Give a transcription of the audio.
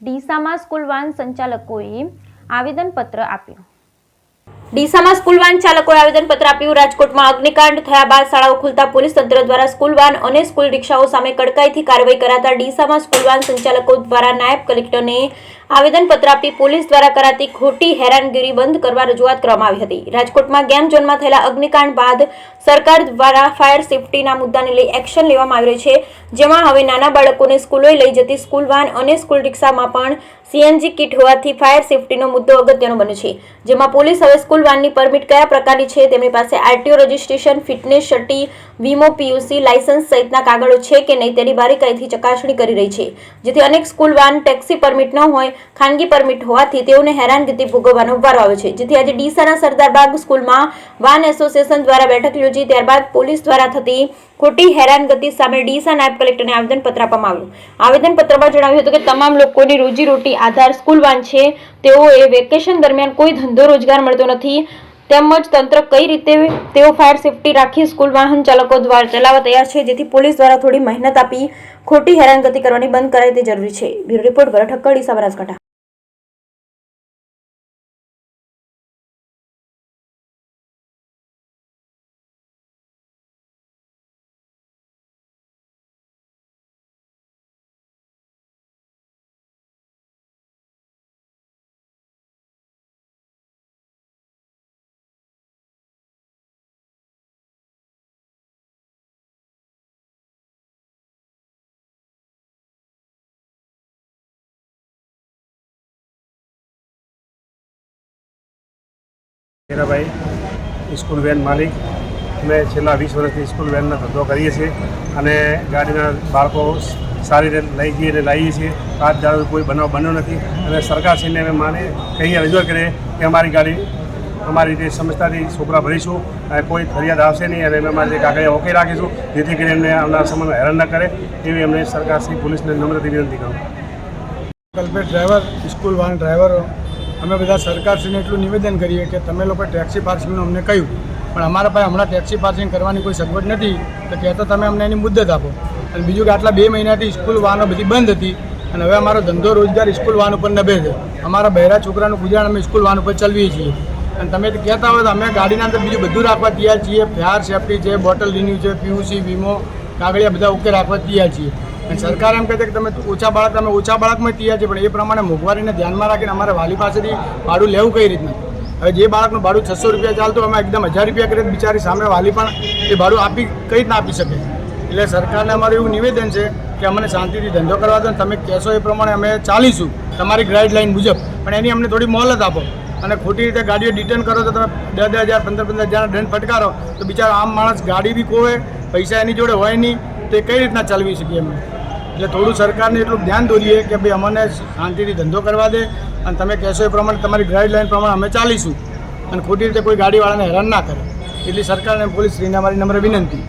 ડીસામાં school van સંચાલકોએ આવેદનપત્ર આપ્યું। ડીસામાં સ્કૂલ વાન ચાલકોએ આવેદનપત્ર આપ્યું। રાજકોટમાં અગ્નિકાંડ થયા બાદ શાળાઓ ખુલતા પોલીસ તંત્ર દ્વારા સ્કૂલ વાન અને સ્કૂલ રિક્ષાઓ સામે કડકાઈથી કાર્યવાહી કરાતા ડીસામાં સ્કૂલ વાન સંચાલકો દ્વારા નાયબ કલેક્ટરને આવેદનપત્ર આપી પોલીસ દ્વારા કરાતી ખોટી હેરાનગીરી બંધ કરવા રજૂઆત કરવામાં આવી હતી। રાજકોટમાં ગેમ ઝોનમાં થયેલા અગ્નિકાંડ બાદ સરકાર દ્વારા ફાયર સેફટીના મુદ્દાને લઈ એક્શન લેવામાં આવી રહી છે, જેમાં હવે નાના બાળકોને સ્કૂલોએ લઈ જતી સ્કૂલ વાન અને સ્કૂલ રિક્ષામાં પણ સીએનજી કિટ હોવાથી ફાયર સેફટીનો મુદ્દો અગત્યનો બન્યો છે, જેમાં પોલીસ હવે સ્કૂલ વાનની પરમિટ કયા પ્રકારની છે, તેમની પાસે આરટીઓ રજિસ્ટ્રેશન, ફિટનેસ સર્ટી, વીમો, પીયુસી લાયસન્સ સહિતના કાગળો છે કે નહીં તેની બારીકાઈથી ચકાસણી કરી રહી છે, જેથી અનેક સ્કૂલ વાન ટેક્સી પરમિટ ન હોય, ખાનગી પરમિટ હોવાથી તેઓને હેરાનગતિ ભોગવવાનો વારો આવે છે। જેથી આજે ડીસાના સરદારબાગ સ્કૂલમાં વાન એસોસિએશન દ્વારા બેઠક યોજી ત્યારબાદ પોલીસ દ્વારા થતી ખોટી હેરાનગતિ સામે ડીસા નાયબ કલેક્ટરને આવેદનપત્ર આપવામાં આવ્યું। આવેદનપત્રમાં જણાવ્યું હતું કે તમામ લોકોની રોજીરોટી આધાર સ્કૂલ વાન છે, તેઓએ વેકેશન દરમિયાન કોઈ ધંધો રોજગાર મળતો નથી, તેમજ તંત્ર કઈ રીતે તેઓ ફાયર સેફટી રાખી સ્કૂલ વાહન ચાલકો દ્વારા ચલાવવા તૈયાર છે, જેથી પોલીસ દ્વારા થોડી મહેનત આપી ખોટી હેરાનગતિ કરવાની બંધ કરાય તે જરૂરી છે। બ્યુરો રિપોર્ટ ભરત ઠક્કર, ડીસા, બનાસકાંઠા। मेरा भाई स्कूल वेन मालिक मैं छेल्ला 20 વર્ષથી સ્કૂલ વેનનો ધંધો કરીએ છીએ અને ગાડીના બાળકો સારી રીતે લઈ જઈને લાવીએ છીએ। આજ દાડો કોઈ બનાવ બન્યો નથી અને સરકારશ્રીને અમે માને કહીએ રજૂઆત કરીએ કે અમારી ગાડી અમારી રીતે સમજતાથી છોકરા ભરીશું અને કોઈ ફરિયાદ આવશે નહીં અને અમે અમારી કાગળિયા ઓકે રાખીશું, જેથી કરીને એમને આવનાર સમયમાં હેરાન ન કરે એવી અમને સરકારશ્રી પોલીસને નમ્રથી વિનંતી કરું। કલ્પેટ ડ્રાઈવર, સ્કૂલ વાન ડ્રાઈવરો અમે બધા સરકારશ્રીને એટલું નિવેદન કરીએ કે તમે લોકો ટેક્સી પાર્કિંગનું અમને કહ્યું, પણ અમારા પાસે હમણાં ટેક્સી પાર્કિંગ કરવાની કોઈ સગવડ નથી, તો કહેતો તમે અમને એની મુદ્દત આપો। અને બીજું કે આટલા 2 મહિનાથી સ્કૂલ વાહનો બધી બંધ હતી અને હવે અમારો ધંધો રોજગાર સ્કૂલ વાહન ઉપર નભે છે। અમારા બહેરા છોકરાનું ગુજરાન અમે સ્કૂલ વાહન ઉપર ચલાવીએ છીએ અને તમે કહેતા હોય તો અમે ગાડીના અંદર બીજું બધું રાખવા તૈયાર છીએ। ફાયર સેફટી છે, બોટલ રિન્યુ છે, પીયુસી, વીમો, કાગળિયા બધા ઓકે રાખવા તૈયાર છીએ। અને સરકાર એમ કહે છે કે તમે ઓછા બાળકમાં તૈયાર છે, પણ એ પ્રમાણે મોંઘવારીને ધ્યાનમાં રાખીને અમારે વાલી પાસેથી ભાડું લેવું કઈ રીતના? હવે જે બાળકનું ભાડું 600 રૂપિયા ચાલતું અમે એકદમ 1000 રૂપિયા કરીએ, બિચારી સામે વાલી પણ એ ભાડું આપી કઈ રીતના આપી શકે? એટલે સરકારને અમારું એવું નિવેદન છે કે અમને શાંતિથી ધંધો કરવા દો, તમે કહેશો એ પ્રમાણે અમે ચાલીશું તમારી ગાઈડલાઈન મુજબ, પણ એની અમને થોડી મોહલત આપો। અને ખોટી રીતે ગાડીઓ ડિટેન કરો તો તમે 10,000 15,000 દંડ ફટકારો તો બિચારો આમ માણસ ગાડી બી ખોવે, પૈસા એની જોડે હોય નહીં, તો કઈ રીતના ચાલવી શકીએ અમે? એટલે થોડું સરકારને એટલું ધ્યાન દોરીએ કે ભાઈ અમને શાંતિથી ધંધો કરવા દે અને તમે કહેશો એ પ્રમાણે તમારી ગાઈડલાઈન પ્રમાણે અમે ચાલીશું અને ખોટી રીતે કોઈ ગાડીવાળાને હેરાન ના કરે, એટલી સરકારને પોલીસશ્રીને અમારી નમ્ર વિનંતી।